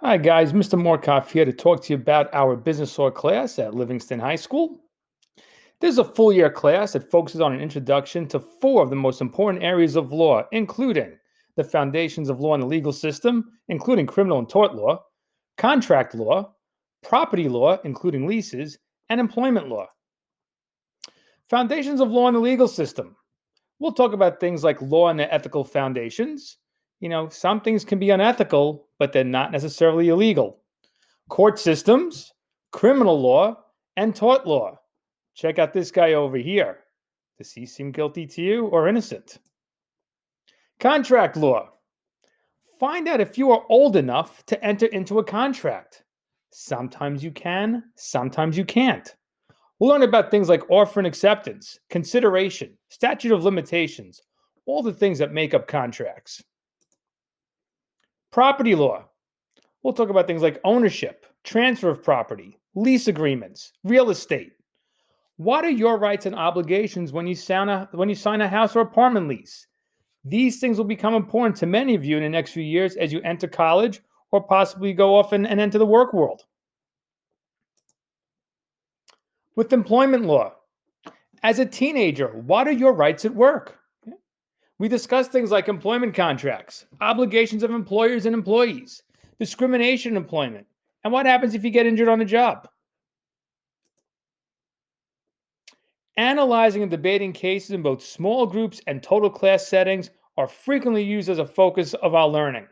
Hi, guys. Mr. Morkoff here to talk to you about our business law class at Livingston High School. This is a full year class that focuses on an introduction to four of the most important areas of law, including the foundations of law in the legal system, including criminal and tort law, contract law, property law, including leases, and employment law. Foundations of law in the legal system. We'll talk about things like law and their ethical foundations. Some things can be unethical, but they're not necessarily illegal. Court systems, criminal law, and tort law. Check out this guy over here. Does he seem guilty to you or innocent? Contract law. Find out if you are old enough to enter into a contract. Sometimes you can, sometimes you can't. We'll learn about things like offer and acceptance, consideration, statute of limitations, all the things that make up contracts. Property law. We'll talk about things like ownership, transfer of property, lease agreements, real estate. What are your rights and obligations when you sign a house or apartment lease? These things will become important to many of you in the next few years as you enter college or possibly go off and enter the work world. With employment law, as a teenager, what are your rights at work? We discuss things like employment contracts, obligations of employers and employees, discrimination in employment, and what happens if you get injured on the job. Analyzing and debating cases in both small groups and total class settings are frequently used as a focus of our learning.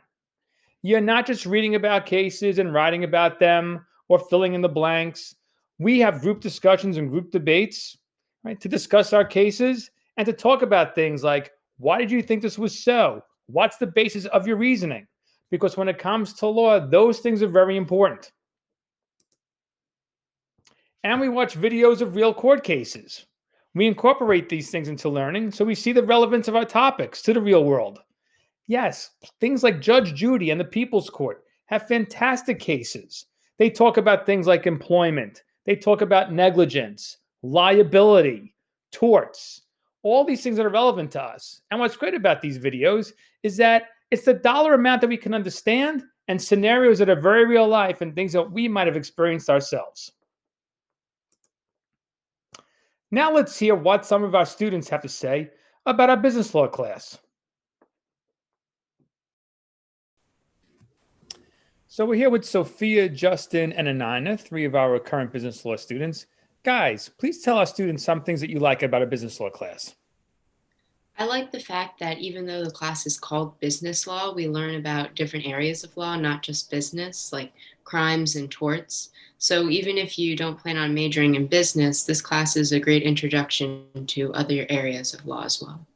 You're not just reading about cases and writing about them or filling in the blanks. We have group discussions and group debates, right, to discuss our cases and to talk about things like, why did you think this was so? What's the basis of your reasoning? Because when it comes to law, those things are very important. And we watch videos of real court cases. We incorporate these things into learning so we see the relevance of our topics to the real world. Yes, things like Judge Judy and the People's Court have fantastic cases. They talk about things like employment. They talk about negligence, liability, torts, all these things that are relevant to us. And what's great about these videos is that it's the dollar amount that we can understand and scenarios that are very real life and things that we might have experienced ourselves. Now let's hear what some of our students have to say about our business law class. So we're here with Sophia, Justin, and Anina, three of our current business law students. Guys, please tell our students some things that you like about a business law class. I like the fact that even though the class is called business law, we learn about different areas of law, not just business, like crimes and torts. So even if you don't plan on majoring in business, this class is a great introduction to other areas of law as well.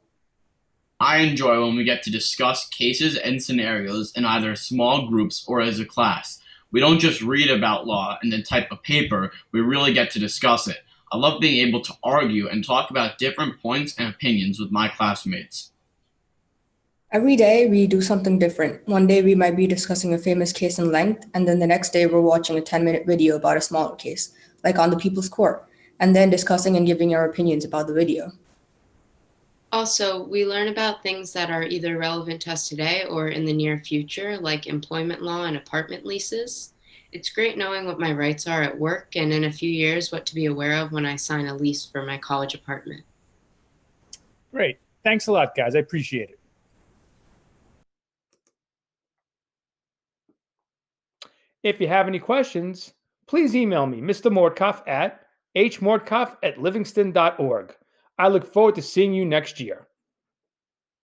I enjoy when we get to discuss cases and scenarios in either small groups or as a class. We don't just read about law and then type a paper, we really get to discuss it. I love being able to argue and talk about different points and opinions with my classmates. Every day we do something different. One day we might be discussing a famous case in length, and then the next day we're watching a 10-minute video about a smaller case, like on the People's Court, and then discussing and giving our opinions about the video. Also, we learn about things that are either relevant to us today or in the near future, like employment law and apartment leases. It's great knowing what my rights are at work and in a few years what to be aware of when I sign a lease for my college apartment. Great. Thanks a lot, guys. I appreciate it. If you have any questions, please email me, Mr. Morkoff at hmorkoff@livingston.org. I look forward to seeing you next year.